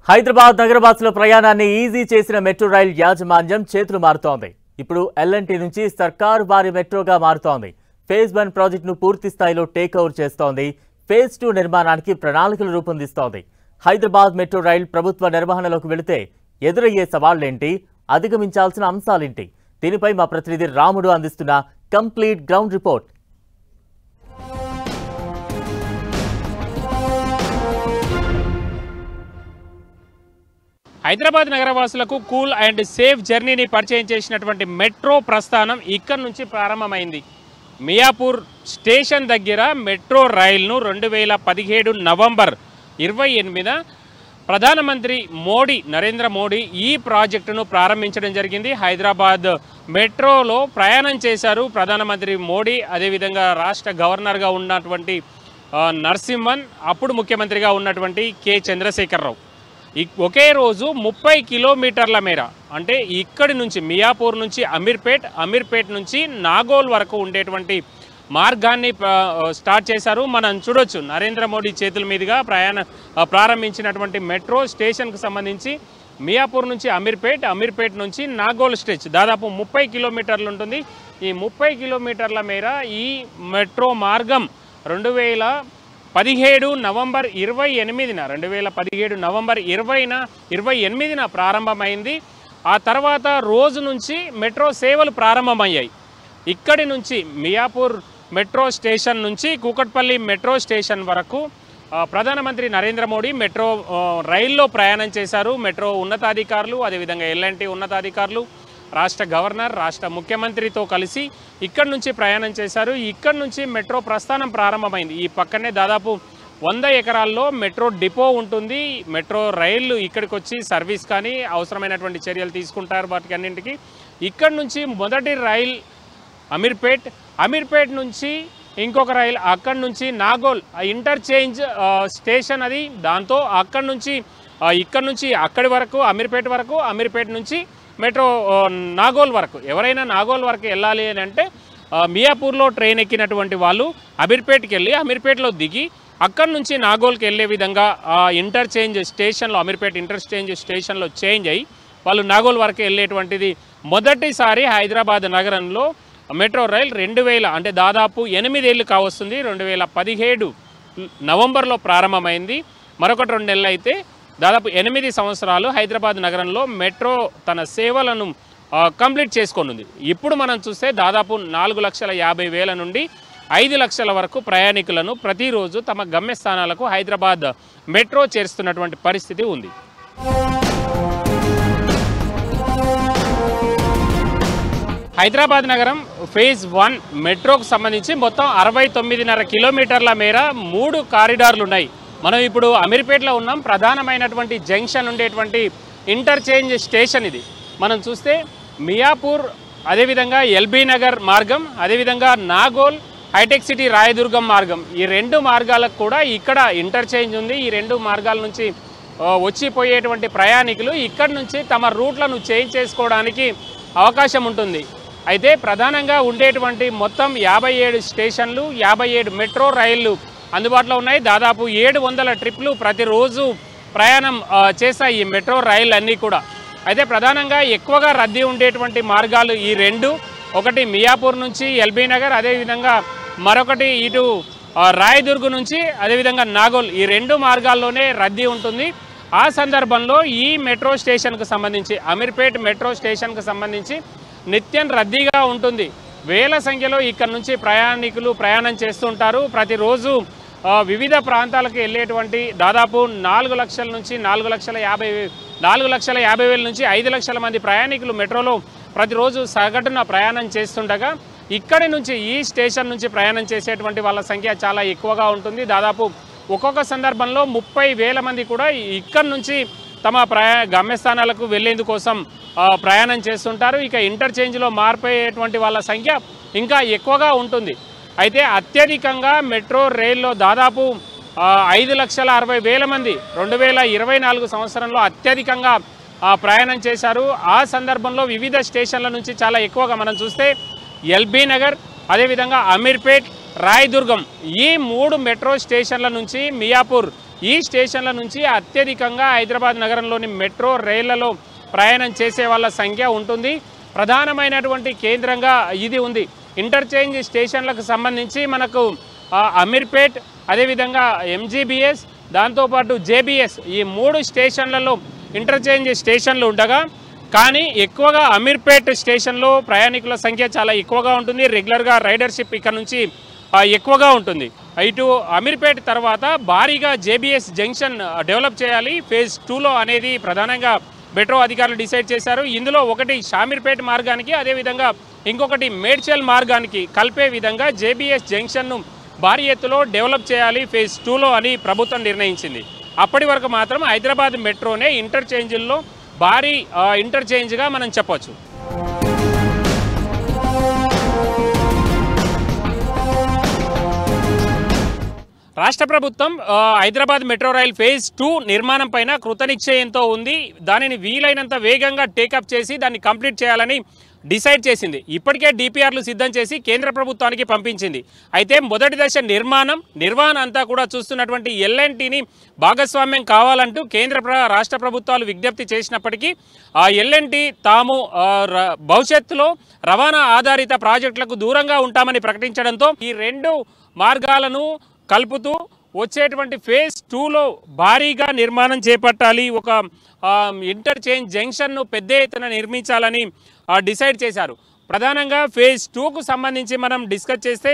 హైదరాబాద్ నగరవాసుల ప్రయాణాన్ని ఈజీ చేసిన metro rail యాజమాన్యం చేతులు మారుతోంది. ఇప్పుడు ఎల్ఎన్టీ నుంచి సర్కారు వారి మెట్రోగా మారుతోంది. ఫేజ్ 1 ప్రాజెక్టును పూర్తి స్థాయిలో టేక్ ఓవర్ చేస్తోంది. ఫేజ్ 2 నిర్మాణానికి ప్రణాళికలు రూపొందిస్తోంది. హైదరాబాద్ మెట్రో రైల్ ప్రభుత్వ నిర్వహణలోకి వెళితే ఎదురయ్యే సవాళ్లేంటి, అధిగమించాల్సిన అంశాలేంటి? దీనిపై మా ప్రతినిధి రాముడు అందిస్తున్న కంప్లీట్ గ్రౌండ్ రిపోర్ట్. హైదరాబాద్ నగరవాసులకు కూల్ అండ్ సేఫ్ జర్నీని పరిచయం చేసినటువంటి మెట్రో ప్రస్థానం ఇక్కడ నుంచి ప్రారంభమైంది. మియాపూర్ స్టేషన్ దగ్గర మెట్రో రైలును 2017 నవంబర్ 28న ప్రధానమంత్రి నరేంద్ర మోడీ ఈ ప్రాజెక్టును ప్రారంభించడం జరిగింది. హైదరాబాద్ మెట్రోలో ప్రయాణం చేశారు ప్రధానమంత్రి మోడీ. అదేవిధంగా రాష్ట్ర గవర్నర్గా ఉన్నటువంటి నరసింహన్, అప్పుడు ముఖ్యమంత్రిగా ఉన్నటువంటి కె చంద్రశేఖరరావు ఒకే రోజు 30 కిలోమీటర్ల మేర, అంటే ఇక్కడి నుంచి మియాపూర్ నుంచి అమీర్పేట్ నుంచి నాగోల్ వరకు ఉండేటువంటి మార్గాన్ని స్టార్ట్ చేశారు. మనం చూడొచ్చు నరేంద్ర మోడీ చేతుల మీదుగా ప్రారంభించినటువంటి మెట్రో స్టేషన్కు సంబంధించి మియాపూర్ నుంచి అమీర్పేట్ నుంచి నాగోల్ స్ట్రెచ్ దాదాపు 30 కిలోమీటర్లు ఉంటుంది. ఈ 30 కిలోమీటర్ల మేర ఈ మెట్రో మార్గం 2017 నవంబర్ 28న ప్రారంభమైంది. ఆ తర్వాత రోజు నుంచి మెట్రో సేవలు ప్రారంభమయ్యాయి. ఇక్కడి నుంచి మియాపూర్ మెట్రో స్టేషన్ నుంచి కూకట్పల్లి మెట్రో స్టేషన్ వరకు ప్రధానమంత్రి నరేంద్ర మోడీ మెట్రో రైల్లో ప్రయాణం చేశారు. మెట్రో ఉన్నతాధికారులు, అదేవిధంగా ఎల్ఎన్టీ ఉన్నతాధికారులు, రాష్ట్ర గవర్నర్, రాష్ట్ర ముఖ్యమంత్రితో కలిసి ఇక్కడి నుంచి ప్రయాణం చేశారు. ఇక్కడి నుంచి మెట్రో ప్రస్థానం ప్రారంభమైంది. ఈ పక్కనే దాదాపు 100 ఎకరాల్లో మెట్రో డిపో ఉంటుంది. మెట్రో రైళ్లు ఇక్కడికి వచ్చి సర్వీస్ కానీ అవసరమైనటువంటి చర్యలు తీసుకుంటారు. వాటికి అన్నింటికి ఇక్కడి నుంచి మొదటి రైల్ అమీర్పేట్ నుంచి ఇంకొక రైలు అక్కడి నుంచి నాగోల్ ఇంటర్చేంజ్ స్టేషన్ అది. దాంతో అక్కడి నుంచి అక్కడి వరకు అమీర్పేట్ నుంచి మెట్రో నాగోల్ వరకు. ఎవరైనా నాగోల్ వరకు వెళ్ళాలి అని అంటే మియాపూర్లో ట్రైన్ ఎక్కినటువంటి వాళ్ళు అమీర్పేట్కి వెళ్ళి అమీర్పేట్లో దిగి అక్కడి నుంచి నాగోల్కి వెళ్ళే విధంగా ఇంటర్చేంజ్ స్టేషన్లో అమీర్పేట్ ఇంటర్చేంజ్ స్టేషన్లో చేంజ్ అయ్యి వాళ్ళు నాగోల్ వరకు వెళ్ళేటువంటిది మొదటిసారి హైదరాబాద్ నగరంలో మెట్రో రైల్ 2000 అంటే దాదాపు 8 ఏళ్ళు కావస్తుంది. 2017 నవంబర్లో ప్రారంభమైంది. మరొకటి 2 నెలలు అయితే దాదాపు 8 సంవత్సరాలు హైదరాబాద్ నగరంలో మెట్రో తన సేవలను కంప్లీట్ చేసుకొనుంది. ఇప్పుడు మనం చూస్తే దాదాపు 4,50,000 నుండి 5 లక్షల వరకు ప్రయాణికులను ప్రతిరోజు తమ గమ్యస్థానాలకు హైదరాబాద్ మెట్రో చేరుస్తున్నటువంటి పరిస్థితి ఉంది. హైదరాబాద్ నగరం ఫేజ్ 1 మెట్రోకు సంబంధించి మొత్తం 69.5 కిలోమీటర్ల మేర 3 కారిడార్లు ఉన్నాయి. మనం ఇప్పుడు అమీర్పేట్లో ఉన్నాం. ప్రధానమైనటువంటి జంక్షన్ ఉండేటువంటి ఇంటర్చేంజ్ స్టేషన్ ఇది. మనం చూస్తే మియాపూర్, అదేవిధంగా ఎల్బీ నగర్ మార్గం, అదేవిధంగా నాగోల్, హైటెక్ సిటీ రాయదుర్గం మార్గం, ఈ 2 మార్గాలకు కూడా ఇక్కడ ఇంటర్చేంజ్ ఉంది. ఈ 2 మార్గాల నుంచి వచ్చిపోయేటువంటి ప్రయాణికులు ఇక్కడి నుంచి తమ రూట్లను చేంజ్ చేసుకోవడానికి అవకాశం ఉంటుంది. అయితే ప్రధానంగా ఉండేటువంటి మొత్తం 57 స్టేషన్లు, 57 మెట్రో రైళ్లు అందుబాటులో ఉన్నాయి. దాదాపు 700 ట్రిప్లు ప్రతిరోజు ప్రయాణం చేస్తాయి ఈ మెట్రో రైళ్ళు అన్నీ కూడా. అయితే ప్రధానంగా ఎక్కువగా రద్దీ ఉండేటువంటి మార్గాలు ఈ 2. ఒకటి మియాపూర్ నుంచి ఎల్బీ నగర్, అదేవిధంగా మరొకటి ఇటు రాయదుర్గ్ నుంచి అదేవిధంగా నాగోల్, ఈ 2 మార్గాల్లోనే రద్దీ ఉంటుంది. ఆ సందర్భంలో ఈ మెట్రో స్టేషన్కు సంబంధించి అమీర్పేట్ మెట్రో స్టేషన్కు సంబంధించి నిత్యం రద్దీగా ఉంటుంది. వేల సంఖ్యలో ఇక్కడ నుంచి ప్రయాణికులు ప్రయాణం చేస్తుంటారు. ప్రతిరోజు వివిధ ప్రాంతాలకు వెళ్ళేటువంటి దాదాపు 4 లక్షల నుంచి 4,50,000 నుంచి 5 లక్షల మంది ప్రయాణికులు మెట్రోలో ప్రతిరోజు సగటున ప్రయాణం చేస్తుండగా ఇక్కడి నుంచి ఈ స్టేషన్ నుంచి ప్రయాణం చేసేటువంటి వాళ్ళ సంఖ్య చాలా ఎక్కువగా ఉంటుంది. దాదాపు ఒక్కొక్క సందర్భంలో 30,000 మంది కూడా ఇక్కడి నుంచి తమ గమ్యస్థానాలకు వెళ్లేందుకోసం ప్రయాణం చేస్తుంటారు. ఇక ఇంటర్చేంజ్లో మారిపోయేటువంటి వాళ్ళ సంఖ్య ఇంకా ఎక్కువగా ఉంటుంది. అయితే అత్యధికంగా మెట్రో రైల్లో దాదాపు 5,60,000 మంది 2024 సంవత్సరంలో అత్యధికంగా ప్రయాణం చేశారు. ఆ సందర్భంలో వివిధ స్టేషన్ల నుంచి చాలా ఎక్కువగా మనం చూస్తే ఎల్బీ నగర్, అదేవిధంగా అమీర్పేట్, రాయదుర్గం ఈ 3 మెట్రో స్టేషన్ల నుంచి మియాపూర్ ఈ స్టేషన్ల నుంచి అత్యధికంగా హైదరాబాద్ నగరంలోని మెట్రో రైళ్లలో ప్రయాణం చేసే వాళ్ళ సంఖ్య ఉంటుంది. ప్రధానమైనటువంటి కేంద్రంగా ఇది ఉంది. ఇంటర్చేంజ్ స్టేషన్లకు సంబంధించి మనకు అమీర్పేట్, అదేవిధంగా ఎంజీబీఎస్, దాంతోపాటు జేబీఎస్, ఈ 3 స్టేషన్లలో ఇంటర్చేంజ్ స్టేషన్లు ఉండగా, కానీ ఎక్కువగా అమీర్పేట్ స్టేషన్లో ప్రయాణికుల సంఖ్య చాలా ఎక్కువగా ఉంటుంది. రెగ్యులర్గా రైడర్షిప్ ఇక్కడ నుంచి ఎక్కువగా ఉంటుంది. ఇటు అమీర్పేట్ తర్వాత భారీగా జేబీఎస్ జంక్షన్ డెవలప్ చేయాలి ఫేజ్ 2లో అనేది ప్రధానంగా మెట్రో అధికారులు డిసైడ్ చేశారు. ఇందులో ఒకటి షామీర్పేట్ మార్గానికి, అదేవిధంగా ఇంకొకటి మేడ్చల్ మార్గానికి కలిపే విధంగా జేబీఎస్ జంక్షన్ను భారీ ఎత్తులో డెవలప్ చేయాలి ఫేజ్ 2లో అని ప్రభుత్వం నిర్ణయించింది. అప్పటి వరకు మాత్రం హైదరాబాద్ మెట్రోనే ఇంటర్చేంజ్ల్లో భారీ ఇంటర్చేంజ్గా మనం చెప్పొచ్చు. రాష్ట్ర ప్రభుత్వం హైదరాబాద్ మెట్రో రైల్ ఫేజ్ 2 నిర్మాణం పైన కృతనిశ్చయంతో ఉంది. దానిని వీలైనంత వేగంగా టేకప్ చేసి దాన్ని కంప్లీట్ చేయాలని డిసైడ్ చేసింది. ఇప్పటికే డిపిఆర్లు సిద్ధం చేసి కేంద్ర ప్రభుత్వానికి పంపించింది. అయితే మొదటి దశ నిర్వహణ అంతా కూడా చూస్తున్నటువంటి ఎల్ఎన్టీని భాగస్వామ్యం కావాలంటూ రాష్ట్ర ప్రభుత్వాలు విజ్ఞప్తి చేసినప్పటికీ ఆ ఎల్ఎన్టీ తాము భవిష్యత్తులో రవాణా ఆధారిత ప్రాజెక్టులకు దూరంగా ఉంటామని ప్రకటించడంతో ఈ 2 మార్గాలను కలుపుతూ వచ్చేటువంటి ఫేజ్ 2లో భారీగా నిర్మాణం చేపట్టాలి. ఒక ఇంటర్చేంజ్ జంక్షన్ను పెద్ద ఎత్తున నిర్మించాలని డిసైడ్ చేశారు. ప్రధానంగా ఫేజ్ 2కు సంబంధించి మనం డిస్కస్ చేస్తే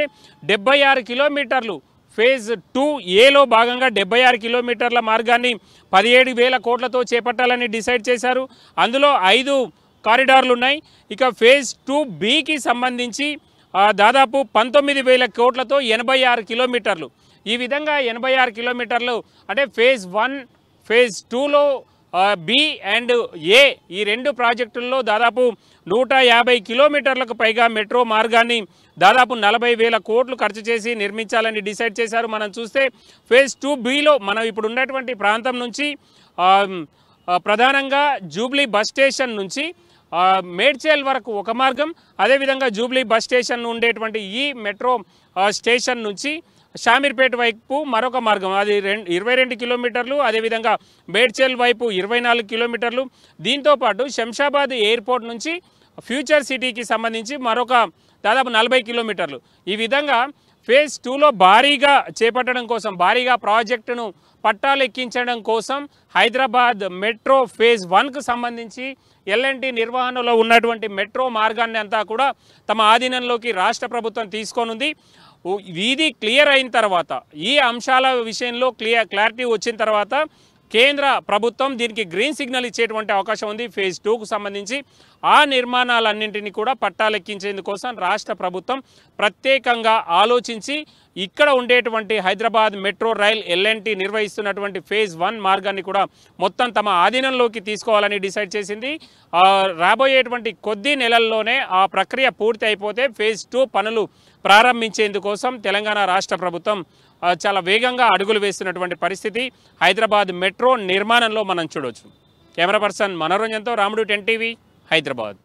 76 కిలోమీటర్లు ఫేజ్ 2ఏలో భాగంగా 76 కిలోమీటర్ల మార్గాన్ని 17,000 కోట్లతో చేపట్టాలని డిసైడ్ చేశారు. అందులో 5 కారిడార్లు ఉన్నాయి. ఇక ఫేజ్ 2బికి సంబంధించి దాదాపు 19,000 కోట్లతో 86 కిలోమీటర్లు. ఈ విధంగా 86 కిలోమీటర్లు అంటే ఫేజ్ 1, ఫేజ్ 2లో బి అండ్ ఏ ఈ 2 ప్రాజెక్టుల్లో దాదాపు 150 కిలోమీటర్లకు పైగా మెట్రో మార్గాన్ని దాదాపు 40,000 కోట్లు ఖర్చు చేసి నిర్మించాలని డిసైడ్ చేశారు. మనం చూస్తే ఫేజ్ 2బిలో మనం ఇప్పుడు ఉన్నటువంటి ప్రాంతం నుంచి ప్రధానంగా జూబ్లీ బస్ స్టేషన్ నుంచి మేడ్చల్ వరకు ఒక మార్గం, అదేవిధంగా జూబ్లీ బస్ స్టేషన్ ఉండేటువంటి ఈ మెట్రో స్టేషన్ నుంచి షామీర్పేట వైపు మరొక మార్గం, అది 22 కిలోమీటర్లు, అదేవిధంగా మేడ్చల్ వైపు 24 కిలోమీటర్లు. దీంతోపాటు శంషాబాద్ ఎయిర్పోర్ట్ నుంచి ఫ్యూచర్ సిటీకి సంబంధించి మరొక దాదాపు 40 కిలోమీటర్లు. ఈ విధంగా ఫేజ్ 2లో భారీగా చేపట్టడం కోసం, భారీగా ప్రాజెక్టును పట్టాలెక్కించడం కోసం హైదరాబాద్ మెట్రో ఫేజ్ 1కు సంబంధించి ఎల్ఎన్టీ నిర్వహణలో ఉన్నటువంటి మెట్రో మార్గాన్ని అంతా కూడా తమ ఆధీనంలోకి రాష్ట్ర ప్రభుత్వం తీసుకోనుంది. ఇది క్లియర్ అయిన తర్వాత, ఈ అంశాల విషయంలో క్లారిటీ వచ్చిన తర్వాత కేంద్ర ప్రభుత్వం దీనికి గ్రీన్ సిగ్నల్ ఇచ్చేటువంటి అవకాశం ఉంది. ఫేజ్ 2కు సంబంధించి ఆ నిర్మాణాలన్నింటినీ కూడా పట్టాలెక్కించేందుకోసం రాష్ట్ర ప్రభుత్వం ప్రత్యేకంగా ఆలోచించి ఇక్కడ ఉండేటువంటి హైదరాబాద్ మెట్రో రైల్ ఎల్ఎన్టీ నిర్వహిస్తున్నటువంటి ఫేజ్ 1 మార్గాన్ని కూడా మొత్తం తమ ఆధీనంలోకి తీసుకోవాలని డిసైడ్ చేసింది. రాబోయేటువంటి కొద్ది నెలల్లోనే ఆ ప్రక్రియ పూర్తి అయిపోతే ఫేజ్ 2 పనులు ప్రారంభించేందుకోసం తెలంగాణ రాష్ట్ర ప్రభుత్వం చాలా వేగంగా అడుగులు వేస్తున్నటువంటి పరిస్థితి హైదరాబాద్ మెట్రో నిర్మాణంలో మనం చూడవచ్చు. కెమెరా పర్సన్ మనోరంజన్తో రాముడు 10 టీవీ హైదరాబాద్.